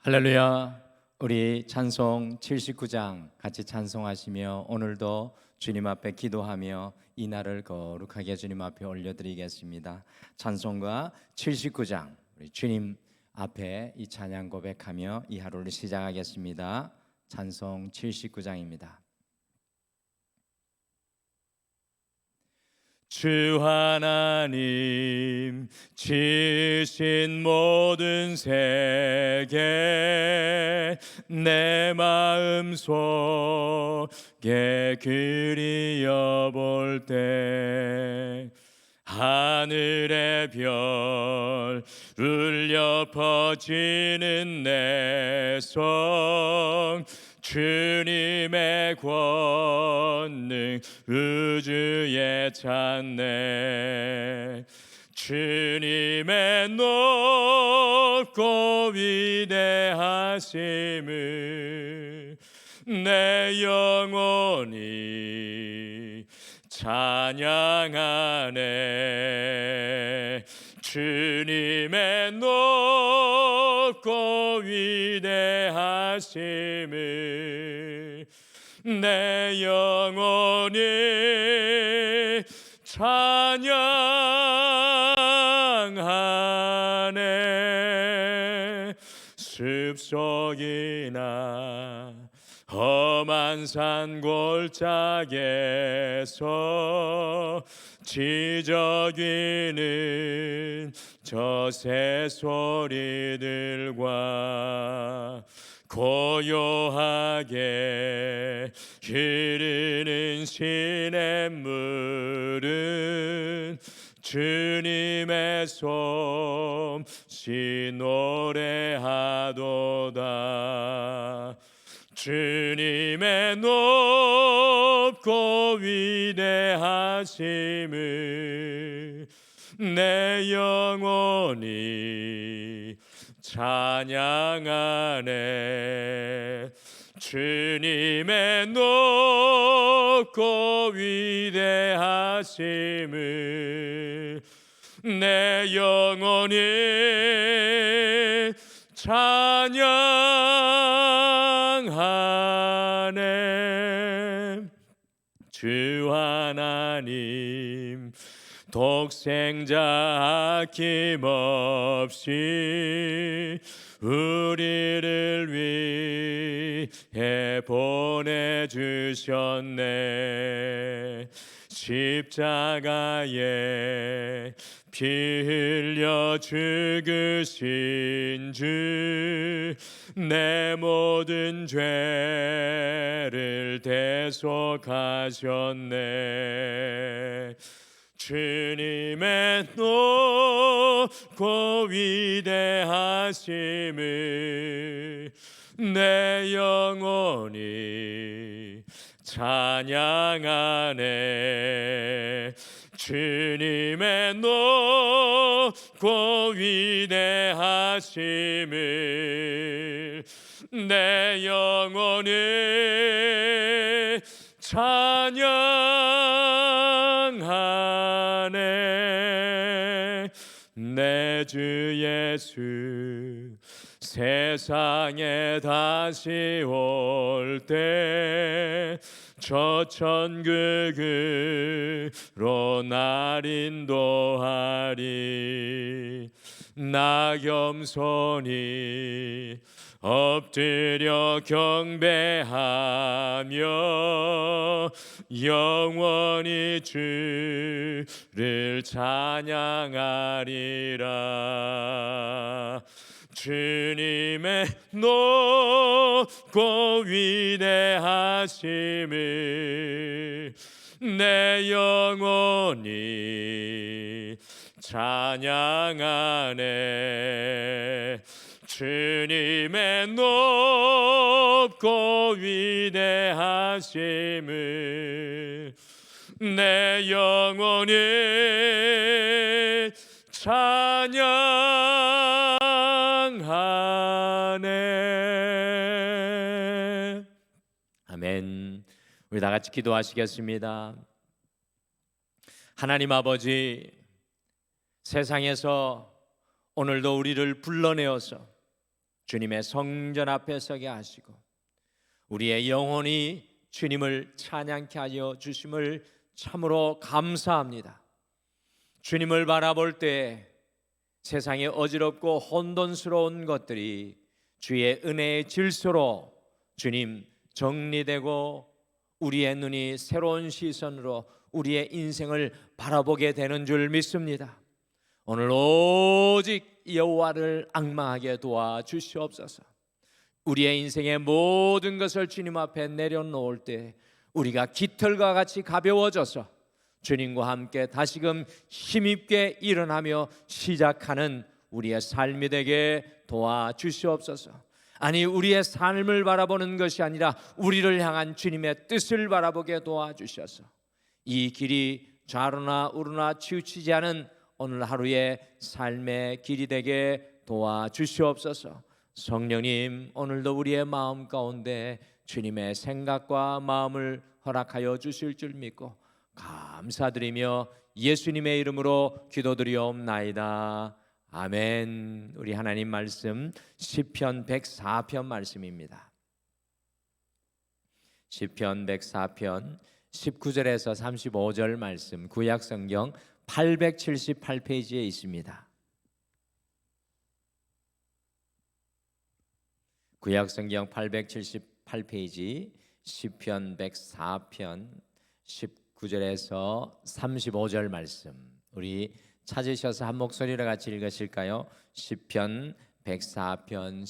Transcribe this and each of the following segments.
할렐루야. 우리 찬송 79장 같이 찬송하시며 오늘도 주님 앞에 기도하며 이 날을 거룩하게 주님 앞에 올려드리겠습니다. 찬송가 79장 우리 주님 앞에 이 찬양 고백하며 이 하루를 시작하겠습니다. 찬송 79장입니다. 주 하나님 지으신 모든 세계 내 마음속에 그리어볼 때 하늘의 별 울려 퍼지는 내 성 주님의 권능 우주에 찬네 주님의 높고 위대하심을 내 영혼이 찬양하네 주님의 높고 위대하심을 내 영혼이 찬양하네 숲속이나 험한 산 골짜기에서 지저귀는 저 새소리들과 고요하게 흐르는 시냇물은 주님의 솜씨 노래하도다 주님의 높고 위대하심을 내 영혼이 찬양하네 주님의 높고 위대하심을 내 영혼이 찬양하네 주 하나님 독생자 아낌없이 우리를 위해 보내주셨네 십자가에 피 흘려 죽으신 주 내 모든 죄를 대속하셨네 주님의 높고 위대하심을 내 영혼이 찬양하네 주님의 높고 위대하심을 내 영혼이 찬양하네 내 주 예수 세상에 다시 올 때 저 천국으로 날 인도하리 나 겸손히 엎드려 경배하며 영원히 주를 찬양하리라 주님의 높고 위대하심을 내 영혼이 찬양하네 주님의 높고 위대하심을 내 영혼이 찬양하네 아멘. 우리 다 같이 기도하시겠습니다. 하나님 아버지 세상에서 오늘도 우리를 불러내어서 주님의 성전 앞에 서게 하시고 우리의 영혼이 주님을 찬양케 하여 주심을 참으로 감사합니다. 주님을 바라볼 때 세상에 어지럽고 혼돈스러운 것들이 주의 은혜의 질서로 주님 정리되고 우리의 눈이 새로운 시선으로 우리의 인생을 바라보게 되는 줄 믿습니다. 오늘 오직 여호와를 앙망하게 도와주시옵소서. 우리의 인생의 모든 것을 주님 앞에 내려놓을 때 우리가 깃털과 같이 가벼워져서 주님과 함께 다시금 힘있게 일어나며 시작하는 우리의 삶이 되게 도와주시옵소서. 아니, 우리의 삶을 바라보는 것이 아니라 우리를 향한 주님의 뜻을 바라보게 도와주셔서 이 길이 좌로나 우로나 치우치지 않은 오늘 하루의 삶의 길이 되게 도와주시옵소서. 성령님, 오늘도 우리의 마음 가운데 주님의 생각과 마음을 허락하여 주실 줄 믿고 감사드리며 예수님의 이름으로 기도드리옵나이다. 아멘. 우리 하나님 말씀 시편 104편 말씀입니다. 시편 104편 19절에서 35절 말씀, 구약성경 878페이지에 있습니다. 구약성경 878페이지 시편 104편 19절에서 35절 말씀, 우리 찾으셔서 한 목소리로 같이 읽으실까요? 시편 104편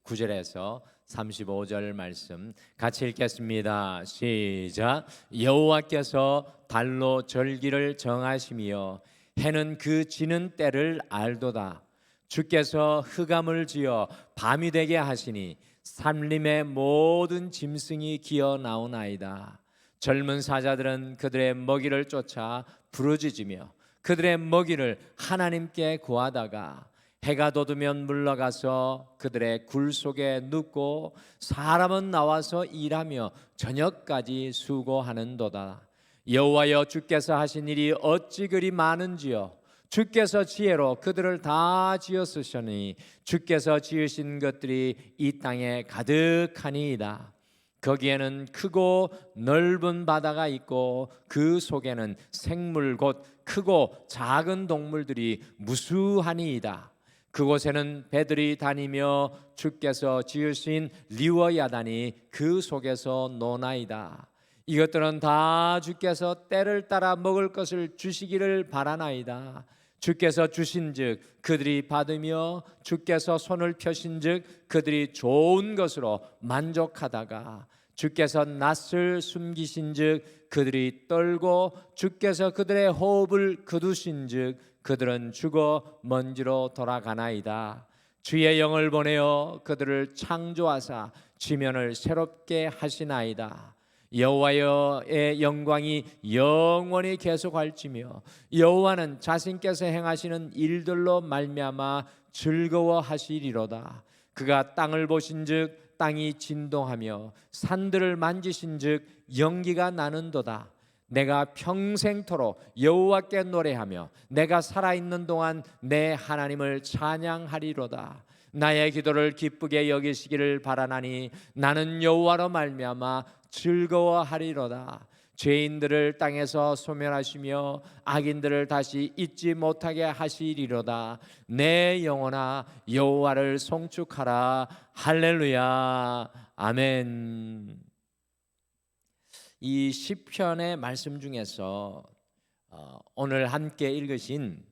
19절에서 35절 말씀 같이 읽겠습니다. 시작. 여호와께서 달로 절기를 정하시며 해는 그 지는 때를 알도다. 주께서 흑암을 지어 밤이 되게 하시니 산림의 모든 짐승이 기어 나오나이다. 젊은 사자들은 그들의 먹이를 쫓아 부르짖으며 그들의 먹이를 하나님께 구하다가 해가 돋으면 물러가서 그들의 굴 속에 눕고 사람은 나와서 일하며 저녁까지 수고하는도다. 여호와여, 주께서 하신 일이 어찌 그리 많은지요. 주께서 지혜로 그들을 다 지었으시니 주께서 지으신 것들이 이 땅에 가득하니이다. 거기에는 크고 넓은 바다가 있고 그 속에는 생물 곧 크고 작은 동물들이 무수하니이다. 그곳에는 배들이 다니며 주께서 지으신 리워야단이 그 속에서 노나이다. 이것들은 다 주께서 때를 따라 먹을 것을 주시기를 바라나이다. 주께서 주신즉 그들이 받으며 주께서 손을 펴신즉 그들이 좋은 것으로 만족하다가 주께서 낯을 숨기신즉 그들이 떨고 주께서 그들의 호흡을 거두신즉 그들은 죽어 먼지로 돌아가나이다. 주의 영을 보내어 그들을 창조하사 지면을 새롭게 하시나이다. 여호와의 영광이 영원히 계속할지며 여호와는 자신께서 행하시는 일들로 말미암아 즐거워하시리로다. 그가 땅을 보신즉 땅이 진동하며 산들을 만지신즉 연기가 나는도다. 내가 평생토록 여호와께 노래하며 내가 살아있는 동안 내 하나님을 찬양하리로다. 나의 기도를 기쁘게 여기시기를 바라나니 나는 여호와로 말미암아 즐거워하리로다. 죄인들을 땅에서 소멸하시며 악인들을 다시 잊지 못하게 하시리로다. 내 영혼아 여호와를 송축하라. 할렐루야. 아멘. 이 시편의 말씀 중에서 오늘 함께 읽으신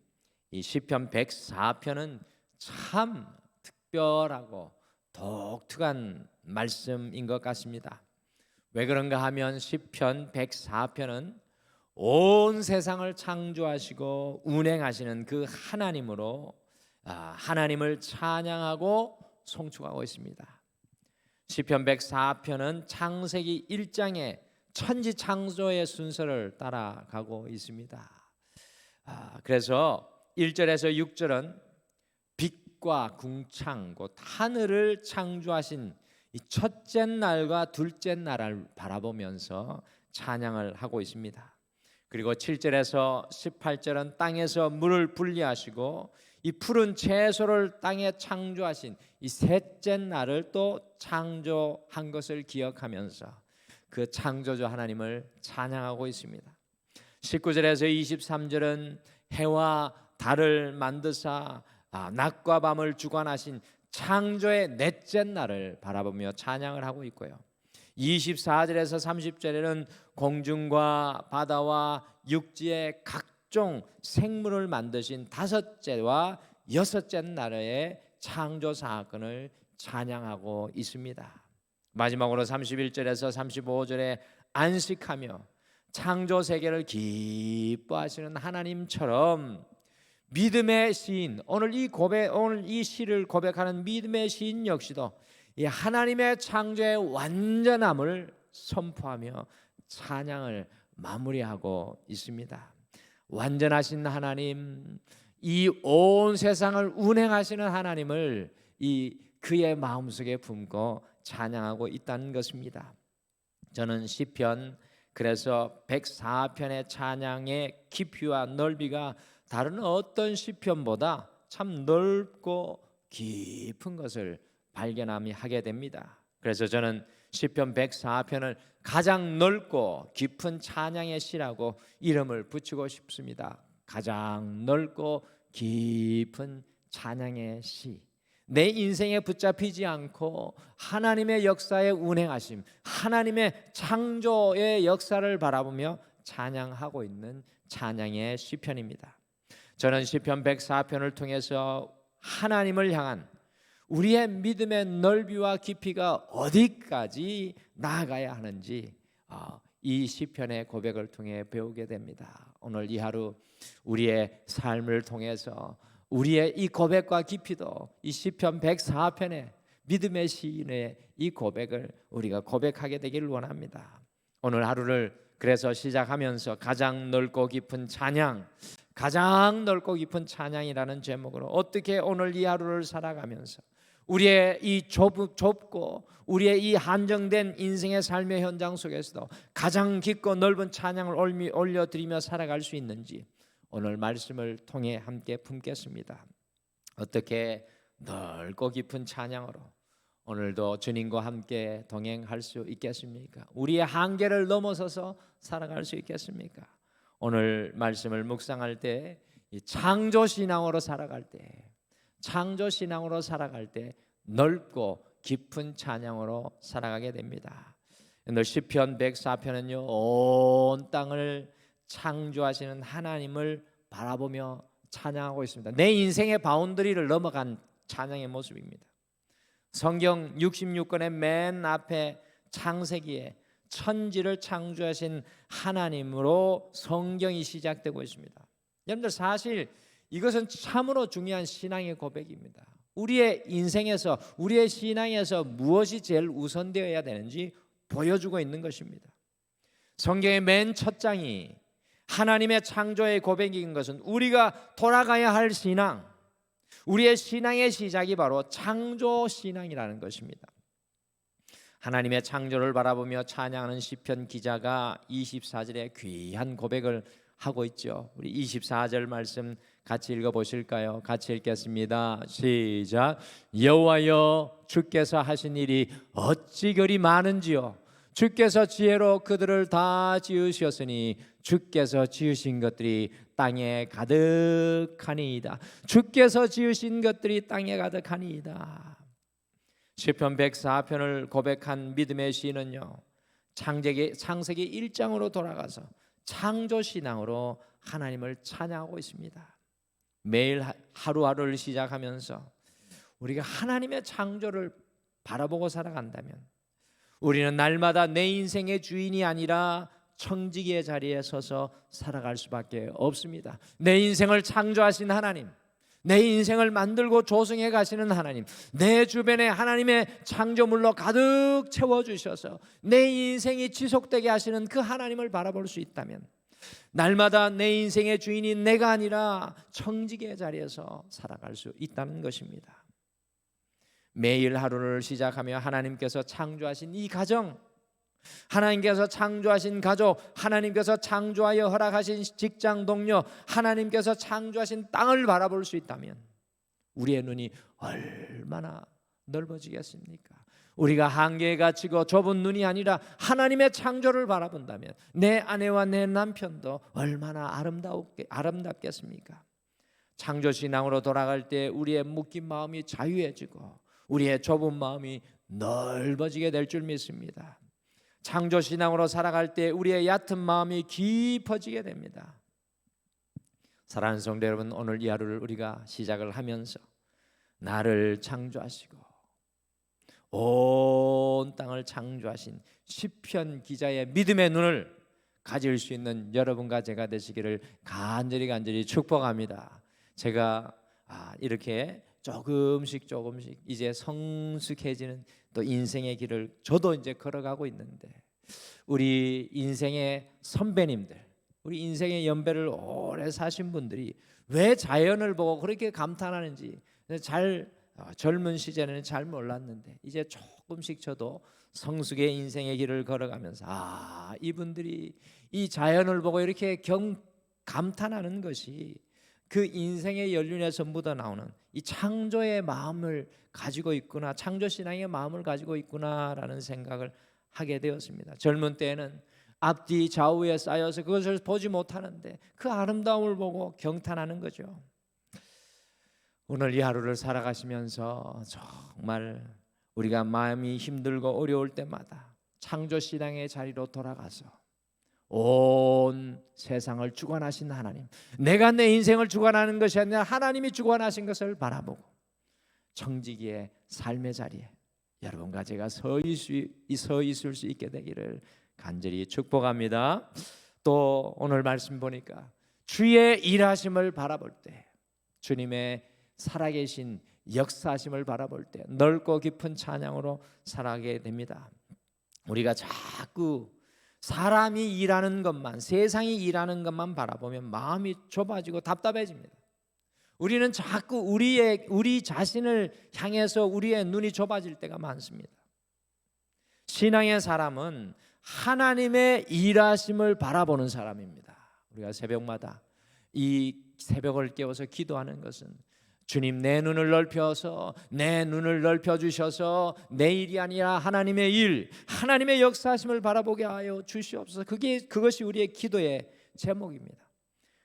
이 시편 104편은 참 특별하고 독특한 말씀인 것 같습니다. 왜 그런가 하면 시편 104편은 온 세상을 창조하시고 운행하시는 그 하나님으로 하나님을 찬양하고 송축하고 있습니다. 시편 104편은 창세기 1장의 천지 창조의 순서를 따라가고 있습니다. 그래서 1절에서 6절은 빛과 궁창 곧 하늘을 창조하신 이 첫째 날과 둘째 날을 바라보면서 찬양을 하고 있습니다. 그리고 7절에서 18절은 땅에서 물을 분리하시고 이 푸른 채소를 땅에 창조하신 이 셋째 날을 또 창조한 것을 기억하면서 그 창조주 하나님을 찬양하고 있습니다. 19절에서 23절은 해와 달을 만드사 낮과 밤을 주관하신 창조의 넷째 날을 바라보며 찬양을 하고 있고요. 24절에서 30절에는 공중과 바다와 육지의 각종 생물을 만드신 다섯째와 여섯째 날의 창조 사건을 찬양하고 있습니다. 마지막으로 31절에서 35절에 안식하며 창조 세계를 기뻐하시는 하나님처럼 믿음의 시인, 오늘 이 시를 고백하는 믿음의 시인 역시도 이 하나님의 창조의 완전함을 선포하며 찬양을 마무리하고 있습니다. 완전하신 하나님, 이 온 세상을 운행하시는 하나님을 그의 마음속에 품고 찬양하고 있다는 것입니다. 저는 시편, 그래서 104편의 찬양의 깊이와 넓이가 다른 어떤 시편보다 참 넓고 깊은 것을 발견하게 됩니다. 그래서 저는 시편 104편을 가장 넓고 깊은 찬양의 시라고 이름을 붙이고 싶습니다. 가장 넓고 깊은 찬양의 시. 내 인생에 붙잡히지 않고 하나님의 역사의 운행하심, 하나님의 창조의 역사를 바라보며 찬양하고 있는 찬양의 시편입니다. 저는 시편 104편을 통해서 하나님을 향한 우리의 믿음의 넓이와 깊이가 어디까지 나아가야 하는지 이 시편의 고백을 통해 배우게 됩니다. 오늘 이 하루 우리의 삶을 통해서 우리의 이 고백과 깊이도 이 시편 104편의 믿음의 시인의 이 고백을 우리가 고백하게 되기를 원합니다. 오늘 하루를 그래서 시작하면서 가장 넓고 깊은 찬양, 가장 넓고 깊은 찬양이라는 제목으로 어떻게 오늘 이 하루를 살아가면서 우리의 이 좁고 우리의 이 한정된 인생의 삶의 현장 속에서도 가장 깊고 넓은 찬양을 올려드리며 살아갈 수 있는지 오늘 말씀을 통해 함께 품겠습니다. 어떻게 넓고 깊은 찬양으로 오늘도 주님과 함께 동행할 수 있겠습니까? 우리의 한계를 넘어서서 살아갈 수 있겠습니까? 오늘 말씀을 묵상할 때 창조신앙으로 살아갈 때, 창조신앙으로 살아갈 때 넓고 깊은 찬양으로 살아가게 됩니다. 오늘 시편 104편은요 온 땅을 창조하시는 하나님을 바라보며 찬양하고 있습니다. 내 인생의 바운더리를 넘어간 찬양의 모습입니다. 성경 66권의 맨 앞에 창세기에 천지를 창조하신 하나님으로 성경이 시작되고 있습니다. 여러분들 사실 이것은 참으로 중요한 신앙의 고백입니다. 우리의 인생에서 우리의 신앙에서 무엇이 제일 우선되어야 되는지 보여주고 있는 것입니다. 성경의 맨 첫 장이 하나님의 창조의 고백인 것은 우리가 돌아가야 할 신앙, 우리의 신앙의 시작이 바로 창조 신앙이라는 것입니다. 하나님의 창조를 바라보며 찬양하는 시편 기자가 24절에 귀한 고백을 하고 있죠. 우리 24절 말씀 같이 읽어보실까요? 같이 읽겠습니다. 시작. 여호와여 주께서 하신 일이 어찌 그리 많은지요. 주께서 지혜로 그들을 다 지으셨으니 주께서 지으신 것들이 땅에 가득하니이다. 주께서 지으신 것들이 땅에 가득하니이다. 시편 104편을 고백한 믿음의 시인은요 창세기 1장으로 돌아가서 창조신앙으로 하나님을 찬양하고 있습니다. 매일 하루하루를 시작하면서 우리가 하나님의 창조를 바라보고 살아간다면 우리는 날마다 내 인생의 주인이 아니라 청지기의 자리에 서서 살아갈 수밖에 없습니다. 내 인생을 창조하신 하나님, 내 인생을 만들고 조성해 가시는 하나님, 내 주변에 하나님의 창조물로 가득 채워주셔서 내 인생이 지속되게 하시는 그 하나님을 바라볼 수 있다면 날마다 내 인생의 주인이 내가 아니라 청지기의 자리에서 살아갈 수 있다는 것입니다. 매일 하루를 시작하며 하나님께서 창조하신 이 가정, 하나님께서 창조하신 가족, 하나님께서 창조하여 허락하신 직장 동료, 하나님께서 창조하신 땅을 바라볼 수 있다면 우리의 눈이 얼마나 넓어지겠습니까? 우리가 한계에 갇히고 좁은 눈이 아니라 하나님의 창조를 바라본다면 내 아내와 내 남편도 얼마나 아름답겠습니까? 창조신앙으로 돌아갈 때 우리의 묶인 마음이 자유해지고 우리의 좁은 마음이 넓어지게 될 줄 믿습니다. 창조신앙으로 살아갈 때 우리의 얕은 마음이 깊어지게 됩니다. 사랑하는 성도 여러분, 오늘 이 하루를 우리가 시작을 하면서 나를 창조하시고 온 땅을 창조하신 시편 기자의 믿음의 눈을 가질 수 있는 여러분과 제가 되시기를 간절히 축복합니다. 제가 이렇게 조금씩 이제 성숙해지는 또 인생의 길을 저도 이제 걸어가고 있는데, 우리 인생의 선배님들, 우리 인생의 연배를 오래 사신 분들이 왜 자연을 보고 그렇게 감탄하는지 젊은 시절에는 잘 몰랐는데 이제 조금씩 저도 성숙의 인생의 길을 걸어가면서 이분들이 이 자연을 보고 이렇게 감탄하는 것이 그 인생의 연륜에서 묻어나오는 이 창조의 마음을 가지고 있구나, 창조신앙의 마음을 가지고 있구나라는 생각을 하게 되었습니다. 젊은 때에는 앞뒤 좌우에 쌓여서 그것을 보지 못하는데 그 아름다움을 보고 경탄하는 거죠. 오늘 이 하루를 살아가시면서 정말 우리가 마음이 힘들고 어려울 때마다 창조신앙의 자리로 돌아가서 온 세상을 주관하신 하나님, 내가 내 인생을 주관하는 것이 아니라 하나님이 주관하신 것을 바라보고 청지기의 삶의 자리에 여러분과 제가 서 있을 수 있게 되기를 간절히 축복합니다. 또 오늘 말씀 보니까 주의 일하심을 바라볼 때, 주님의 살아계신 역사하심을 바라볼 때 넓고 깊은 찬양으로 살아가게 됩니다. 우리가 자꾸 사람이 일하는 것만, 세상이 일하는 것만 바라보면 마음이 좁아지고 답답해집니다. 우리는 자꾸 우리 자신을 향해서 우리의 눈이 좁아질 때가 많습니다. 신앙의 사람은 하나님의 일하심을 바라보는 사람입니다. 우리가 새벽마다 이 새벽을 깨워서 기도하는 것은 주님, 내 눈을 넓혀 주셔서 내 일이 아니라 하나님의 일, 하나님의 역사하심을 바라보게 하여 주시옵소서. 그것이 우리의 기도의 제목입니다.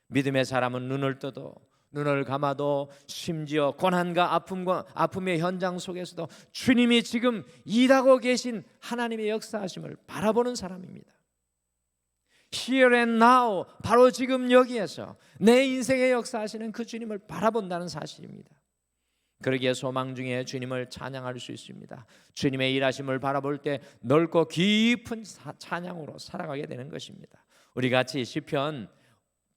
믿음의 사람은 눈을 떠도 눈을 감아도 심지어 고난과 아픔의 현장 속에서도 주님이 지금 일하고 계신 하나님의 역사하심을 바라보는 사람입니다. Here and now, 바로 지금 여기에서 내 인생의 역사하시는 그 주님을 바라본다는 사실입니다. 그러기에 소망 중에 주님을 찬양할 수 있습니다. 주님의 일하심을 바라볼 때 넓고 깊은 찬양으로 살아가게 되는 것입니다. 우리 같이 시편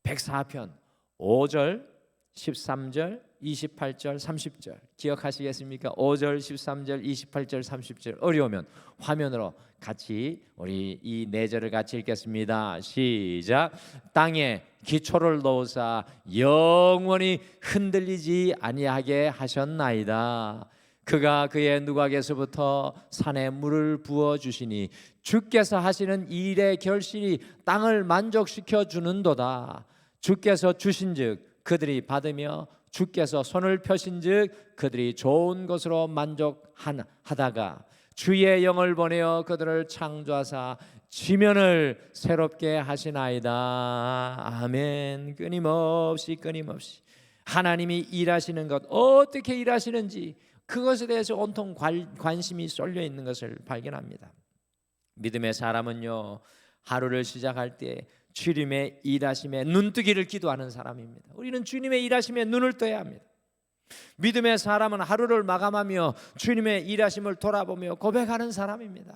104편 5절, 13절, 28절, 30절 기억하시겠습니까? 5절, 13절, 28절, 30절 어려우면 화면으로 같이 우리 이 4절을 같이 읽겠습니다. 시작. 땅에 기초를 놓으사 영원히 흔들리지 아니하게 하셨나이다. 그가 그의 누각에서부터 산에 물을 부어 주시니 주께서 하시는 일의 결실이 땅을 만족시켜 주는도다. 주께서 주신즉 그들이 받으며 주께서 손을 펴신즉 그들이 좋은 것으로 만족하다가 주의 영을 보내어 그들을 창조하사 지면을 새롭게 하시나이다. 아멘. 끊임없이 하나님이 일하시는 것, 어떻게 일하시는지 그것에 대해서 온통 관심이 쏠려 있는 것을 발견합니다. 믿음의 사람은요, 하루를 시작할 때 주님의 일하심에 눈뜨기를 기도하는 사람입니다. 우리는 주님의 일하심에 눈을 떠야 합니다. 믿음의 사람은 하루를 마감하며 주님의 일하심을 돌아보며 고백하는 사람입니다.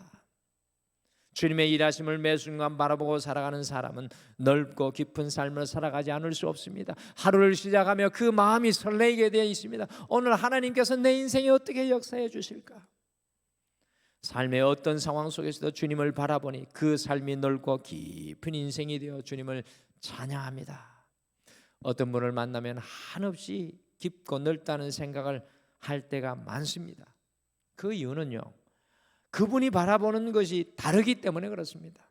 주님의 일하심을 매 순간 바라보고 살아가는 사람은 넓고 깊은 삶을 살아가지 않을 수 없습니다. 하루를 시작하며 그 마음이 설레게 되어 있습니다. 오늘 하나님께서 내 인생에 어떻게 역사해 주실까? 삶의 어떤 상황 속에서도 주님을 바라보니 그 삶이 넓고 깊은 인생이 되어 주님을 찬양합니다. 어떤 분을 만나면 한없이 깊고 넓다는 생각을 할 때가 많습니다. 그 이유는요, 그분이 바라보는 것이 다르기 때문에 그렇습니다.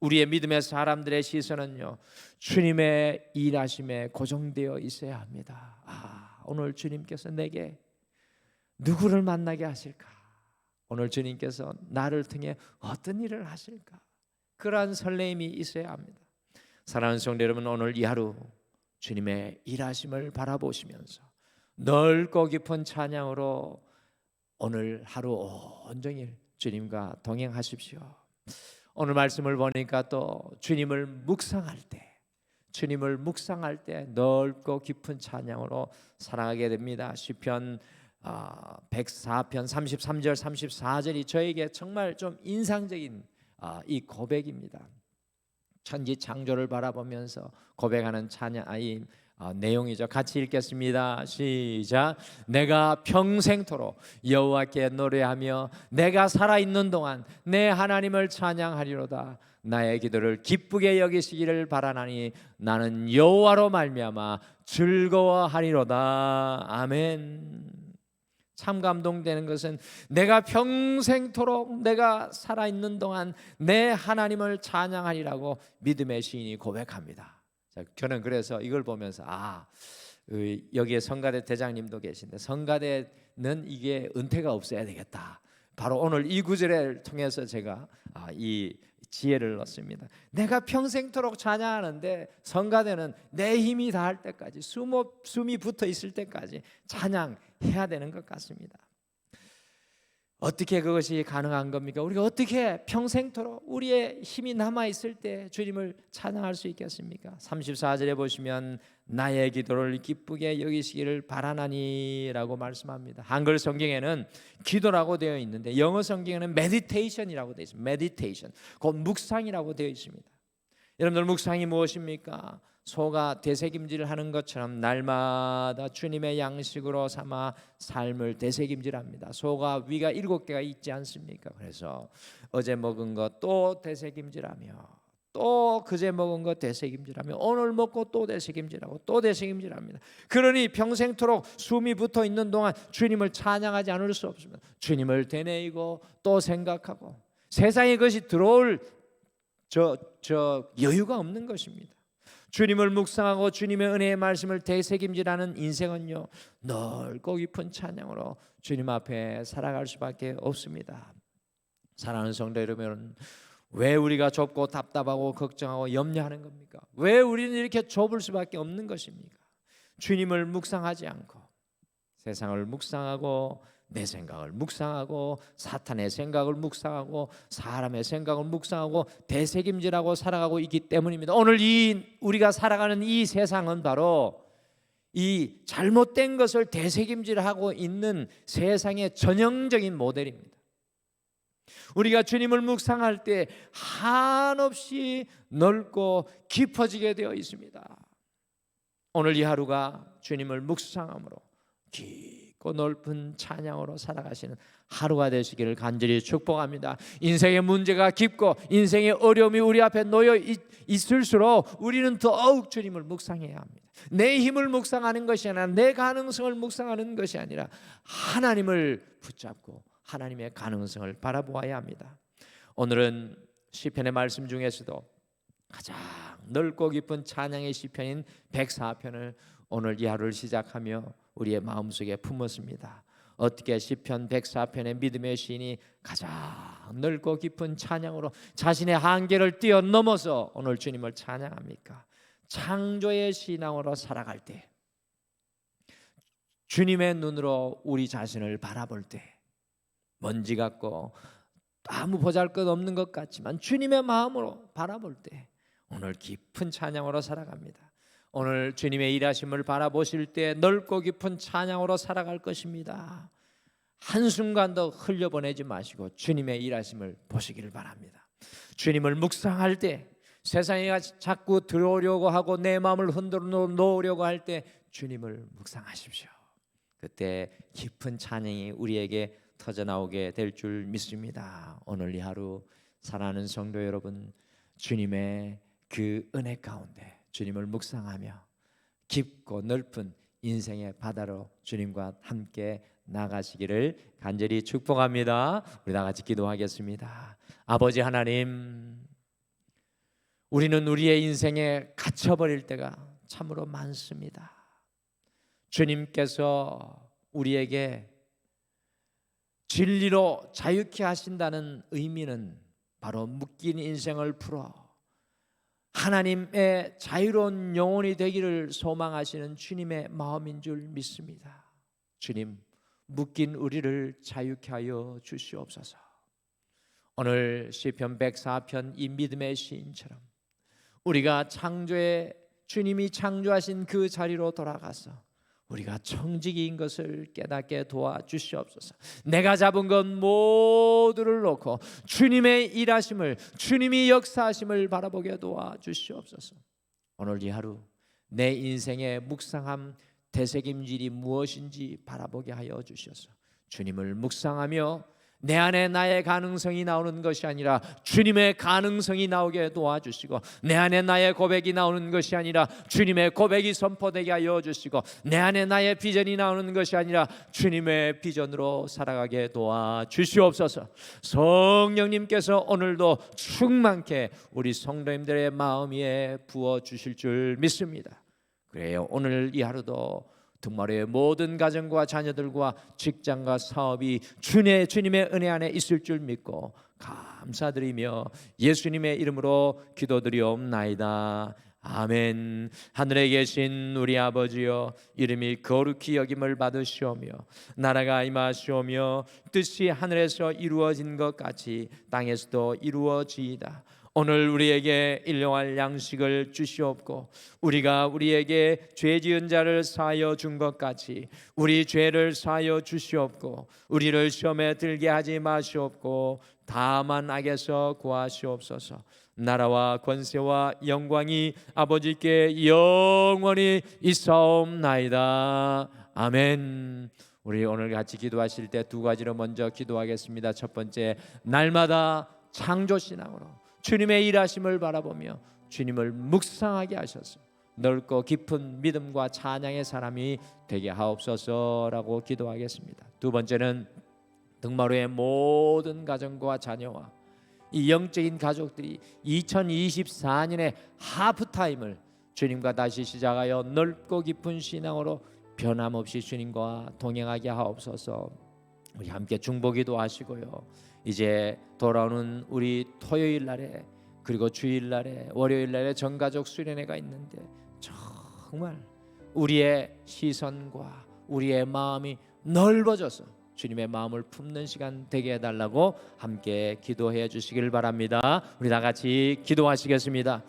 우리의 믿음의 사람들의 시선은요, 주님의 일하심에 고정되어 있어야 합니다. 오늘 주님께서 내게 누구를 만나게 하실까? 오늘 주님께서 나를 통해 어떤 일을 하실까? 그러한 설레임이 있어야 합니다. 사랑하는 성도 여러분, 오늘 이 하루 주님의 일하심을 바라보시면서 넓고 깊은 찬양으로 오늘 하루 온종일 주님과 동행하십시오. 오늘 말씀을 보니까 또 주님을 묵상할 때 넓고 깊은 찬양으로 살아가게 됩니다. 시편 104편 33절 34절이 저에게 정말 좀 인상적인 이 고백입니다. 천지 창조를 바라보면서 고백하는 찬양 내용이죠. 같이 읽겠습니다. 시작. 내가 평생토록 여호와께 노래하며 내가 살아있는 동안 내 하나님을 찬양하리로다. 나의 기도를 기쁘게 여기시기를 바라나니 나는 여호와로 말미암아 즐거워하리로다. 아멘. 참 감동되는 것은 내가 평생토록 내가 살아있는 동안 내 하나님을 찬양하리라고 믿음의 시인이 고백합니다. 저는 그래서 이걸 보면서 여기에 성가대 대장님도 계신데 성가대는 이게 은퇴가 없어야 되겠다. 바로 오늘 이 구절을 통해서 제가 이 지혜를 얻습니다. 내가 평생토록 찬양하는데 성가대는 내 힘이 다할 때까지 숨이 붙어 있을 때까지 찬양해야 되는 것 같습니다. 어떻게 그것이 가능한 겁니까? 우리가 어떻게 평생토록 우리의 힘이 남아있을 때 주님을 찬양할 수 있겠습니까? 34절에 보시면 나의 기도를 기쁘게 여기시기를 바라나니 라고 말씀합니다. 한글 성경에는 기도라고 되어 있는데 영어 성경에는 meditation이라고 되어 있습니다. meditation, 곧 묵상이라고 되어 있습니다. 여러분들 묵상이 무엇입니까? 소가 되새김질을 하는 것처럼 날마다 주님의 양식으로 삼아 삶을 되새김질합니다. 소가 위가 7개가 있지 않습니까? 그래서 어제 먹은 것 또 되새김질하며 또 그제 먹은 것 되새김질하며 오늘 먹고 또 되새김질하고 또 되새김질합니다. 그러니 평생토록 숨이 붙어 있는 동안 주님을 찬양하지 않을 수 없습니다. 주님을 되뇌이고 또 생각하고 세상에 그것이 들어올 여유가 없는 것입니다. 주님을 묵상하고 주님의 은혜의 말씀을 되새김질하는 인생은요 넓고 깊은 찬양으로 주님 앞에 살아갈 수밖에 없습니다. 사랑하는 성도 여러분, 왜 우리가 좁고 답답하고 걱정하고 염려하는 겁니까? 왜 우리는 이렇게 좁을 수밖에 없는 것입니까? 주님을 묵상하지 않고 세상을 묵상하고 내 생각을 묵상하고 사탄의 생각을 묵상하고 사람의 생각을 묵상하고 되새김질하고 살아가고 있기 때문입니다. 오늘 우리가 살아가는 이 세상은 바로 이 잘못된 것을 되새김질하고 있는 세상의 전형적인 모델입니다. 우리가 주님을 묵상할 때 한없이 넓고 깊어지게 되어 있습니다. 오늘 이 하루가 주님을 묵상함으로 깊고 넓은 찬양으로 살아가시는 하루가 되시기를 간절히 축복합니다. 인생의 문제가 깊고 인생의 어려움이 우리 앞에 놓여 있을수록 우리는 더욱 주님을 묵상해야 합니다. 내 힘을 묵상하는 것이 아니라 내 가능성을 묵상하는 것이 아니라 하나님을 붙잡고 하나님의 가능성을 바라보아야 합니다. 오늘은 시편의 말씀 중에서도 가장 넓고 깊은 찬양의 시편인 104편을 오늘 이 하루를 시작하며 우리의 마음속에 품었습니다. 어떻게 시편 104편의 믿음의 시인이 가장 넓고 깊은 찬양으로 자신의 한계를 뛰어넘어서 오늘 주님을 찬양합니까? 창조의 신앙으로 살아갈 때, 주님의 눈으로 우리 자신을 바라볼 때, 먼지 같고 아무 보잘것없는 것 같지만 주님의 마음으로 바라볼 때 오늘 깊은 찬양으로 살아갑니다. 오늘 주님의 일하심을 바라보실 때 넓고 깊은 찬양으로 살아갈 것입니다. 한순간도 흘려보내지 마시고 주님의 일하심을 보시기를 바랍니다. 주님을 묵상할 때 세상에 자꾸 들어오려고 하고 내 마음을 흔들어 놓으려고 할 때 주님을 묵상하십시오. 그때 깊은 찬양이 우리에게 터져나오게 될 줄 믿습니다. 오늘 이 하루 사랑하는 성도 여러분, 주님의 그 은혜 가운데 주님을 묵상하며 깊고 넓은 인생의 바다로 주님과 함께 나가시기를 간절히 축복합니다. 우리 다 같이 기도하겠습니다. 아버지 하나님, 우리는 우리의 인생에 갇혀버릴 때가 참으로 많습니다. 주님께서 우리에게 진리로 자유케 하신다는 의미는 바로 묶인 인생을 풀어 하나님의 자유로운 영혼이 되기를 소망하시는 주님의 마음인 줄 믿습니다. 주님, 묶인 우리를 자유케 하여 주시옵소서. 오늘 시편 104편 이 믿음의 시인처럼 우리가 창조의 주님이 창조하신 그 자리로 돌아가서 우리가 청지기인 것을 깨닫게 도와주시옵소서. 내가 잡은 것 모두를 놓고 주님의 일하심을, 주님이 역사하심을 바라보게 도와주시옵소서. 오늘 이 하루 내 인생의 묵상함 되새김질이 무엇인지 바라보게 하여 주셔서 주님을 묵상하며 내 안에 나의 가능성이 나오는 것이 아니라 주님의 가능성이 나오게 도와주시고, 내 안에 나의 고백이 나오는 것이 아니라 주님의 고백이 선포되게 하여 주시고, 내 안에 나의 비전이 나오는 것이 아니라 주님의 비전으로 살아가게 도와주시옵소서. 성령님께서 오늘도 충만케 우리 성도님들의 마음 위에 부어주실 줄 믿습니다. 그래요, 오늘 이 하루도 등마루의 모든 가정과 자녀들과 직장과 사업이 주님의 은혜 안에 있을 줄 믿고 감사드리며 예수님의 이름으로 기도드리옵나이다. 아멘. 하늘에 계신 우리 아버지여, 이름이 거룩히 여김을 받으시오며 나라가 임하시오며 뜻이 하늘에서 이루어진 것 같이 땅에서도 이루어지이다. 오늘 우리에게 일용할 양식을 주시옵고, 우리가 우리에게 죄 지은 자를 사하여 준 것 같이 우리 죄를 사하여 주시옵고, 우리를 시험에 들게 하지 마시옵고 다만 악에서 구하시옵소서. 나라와 권세와 영광이 아버지께 영원히 있사옵나이다. 아멘. 우리 오늘 같이 기도하실 때 두 가지로 먼저 기도하겠습니다. 첫 번째, 날마다 창조신앙으로 주님의 일하심을 바라보며 주님을 묵상하게 하셔서 넓고 깊은 믿음과 찬양의 사람이 되게 하옵소서라고 기도하겠습니다. 두 번째는 등마루의 모든 가정과 자녀와 이 영적인 가족들이 2024년의 하프타임을 주님과 다시 시작하여 넓고 깊은 신앙으로 변함없이 주님과 동행하게 하옵소서. 우리 함께 중보기도 하시고요. 이제 돌아오는 우리 토요일 날에 그리고 주일 날에 월요일 날에 전가족 수련회가 있는데 정말 우리의 시선과 우리의 마음이 넓어져서 주님의 마음을 품는 시간 되게 해달라고 함께 기도해 주시길 바랍니다. 우리 다 같이 기도하시겠습니다.